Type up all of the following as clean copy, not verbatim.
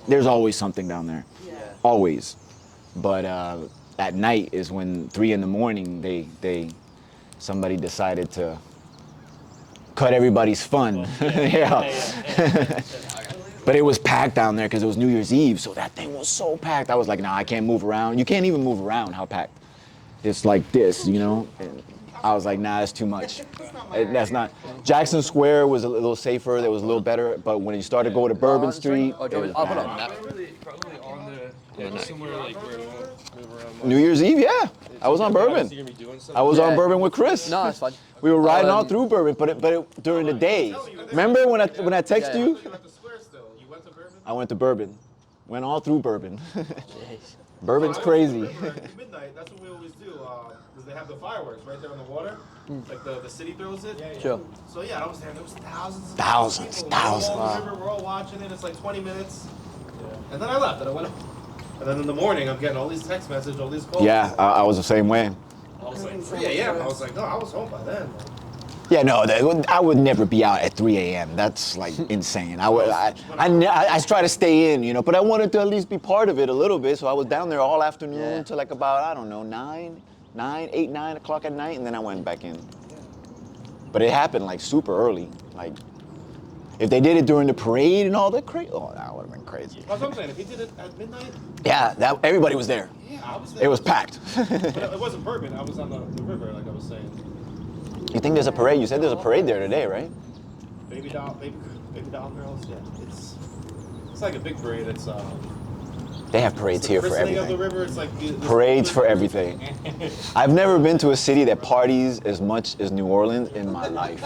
there's always something down there. Yeah. Always. But at night is when 3 a.m. somebody decided to cut everybody's fun. Yeah. But it was packed down there because it was New Year's Eve, so that thing was so packed. I was like, nah, I can't move around. You can't even move around how packed. It's like this, you know? And I was like, nah, that's too much. That's not. Jackson Square was a little safer, that was a little better, but when you started to go to Bourbon Street, it was bad. Probably on the somewhere like where we won't move around. New Year's Eve, yeah. I was on Bourbon. I was on Bourbon with Chris. No, that's fine. We were riding all through Bourbon, but during the day. Remember when I texted you? I went to Bourbon. Went all through Bourbon. Bourbon's crazy. Midnight, that's what we always do. Because they have the fireworks right there on the water. Like the city throws it. Sure. So yeah, I was there. There was thousands. Thousands. We're all on the river, we're all watching it. It's like 20 minutes. And then I left and I went home. And then in the morning, I'm getting all these text messages, all these calls. Yeah, I was the same way. I was like 3 a.m. I was like, no, I was home by then. Yeah, no, I would never be out at 3 a.m. That's like insane. I try to stay in, you know, but I wanted to at least be part of it a little bit. So I was down there all afternoon till like about, I don't know, 9 o'clock at night, and then I went back in. But it happened like super early. Like, if they did it during the parade and all that crazy, oh, that would have been crazy. That's what I'm saying. If he did it at midnight. Yeah, everybody was there. Yeah, I was there. It was packed. But it wasn't Bourbon. I was on the river, like I was saying. You think there's a parade? You said there's a parade there today, right? Baby doll girls. Yeah, it's like a big parade. It's They have parades here for christening everything. of the river. It's like Parades for everything. I've never been to a city that parties as much as New Orleans in my life.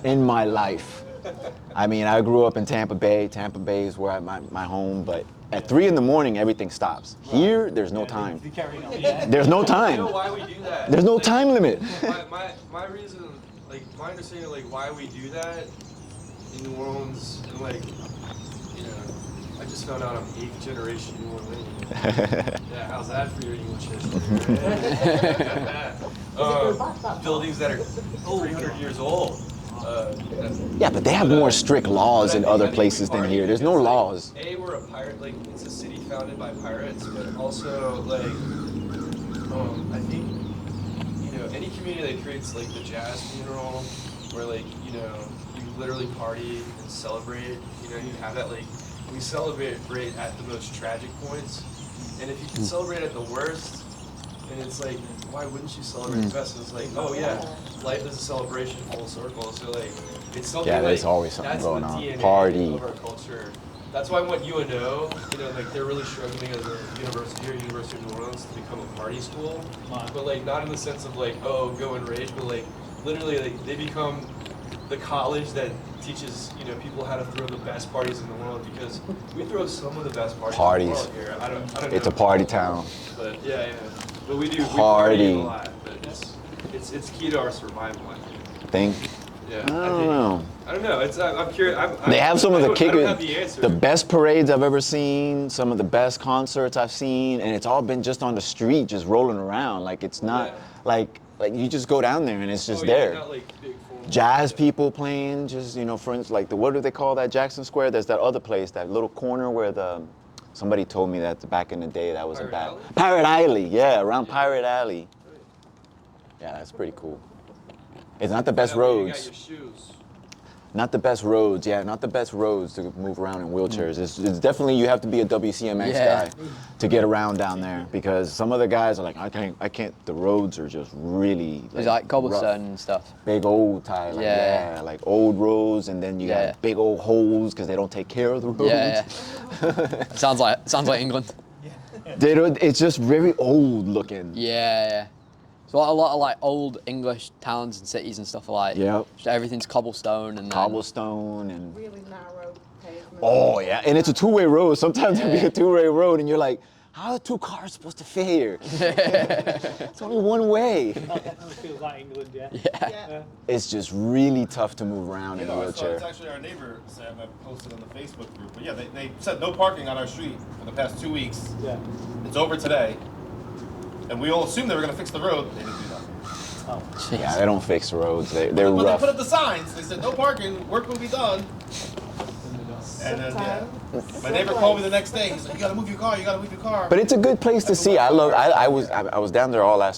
In my life. I mean, I grew up in Tampa Bay. Tampa Bay is where my home, but at 3 a.m, everything stops. Here, there's no time. There's no time. You know why we do that? There's no time limit. My reason, like my understanding, like why we do that in New Orleans, and like, you know, I just found out I'm 8th generation New Orleans. Yeah, how's that for your English history? Right? Buildings that are 300 years old. Yeah, but they have more strict laws in other places than here. There's no laws. We're a pirate, like it's a city founded by pirates, but also like, I think, you know, any community that creates like the jazz funeral, where like, you know, you literally party and celebrate, you know, you have that like, we celebrate at the most tragic points, and if you can celebrate at the worst, and it's like, why wouldn't you celebrate the best? And it's like, oh yeah, life is a celebration, full circle. So like, it's something Yeah, there's like, always something that's going the on. DNA Party. of our culture. That's why I want UNO, you know, like they're really struggling as a university here, University of New Orleans, to become a party school. But like, not in the sense of like, oh, go and rage, but like, literally, like they become the college that teaches, you know, people how to throw the best parties in the world, because we throw some of the best parties in the world here. I don't know. It's a party town. But yeah. But we do Party. we party a lot, but it's key to our survival, I think. Think? Yeah. I don't know. I don't know. I'm curious. They have some of the I don't kickers, have the answer. the best parades I've ever seen, some of the best concerts I've seen, and it's all been just on the street, just rolling around. Like it's not like you just go down there and it's just there. Not like big Jazz people playing, just, you know, for instance, like what do they call that, Jackson Square? There's that other place, that little corner where somebody told me that back in the day that was Pirate a bad Alley? Pirate Alley, yeah, around Pirate Alley. Yeah, that's pretty cool. It's not the best You roads. got your shoes. Not the best roads, yeah, not the best roads to move around in wheelchairs. It's definitely, you have to be a WCMX guy to get around down there, because some of the guys are like, I can't, the roads are just really It's like cobblestone rough. and stuff. Big old tire, like, like old roads, and then you got big old holes because they don't take care of the roads. Yeah. sounds like England. They don't, it's just very old looking. Yeah. So a lot of like old English towns and cities and stuff are like, just everything's cobblestone and cobblestone and really narrow pavement. Oh yeah, and it's a two-way road. Sometimes it'll be a two-way road, and you're like, how are two cars supposed to fit here? It's only one way. That definitely feels like England, yeah. Yeah. It's just really tough to move around in a wheelchair. It's actually our neighbor, Sam, that posted on the Facebook group. But yeah, they said no parking on our street for the past 2 weeks. Yeah. It's over today. And we all assumed they were going to fix the road. They didn't do that. Oh. Yeah, they don't fix roads. They're But rough. they put up the signs. They said no parking. Work will be done. And then Sometimes. my neighbor called me the next day. He's like, "You gotta move your car. You gotta move your car." But it's a good place to see. I was down there all last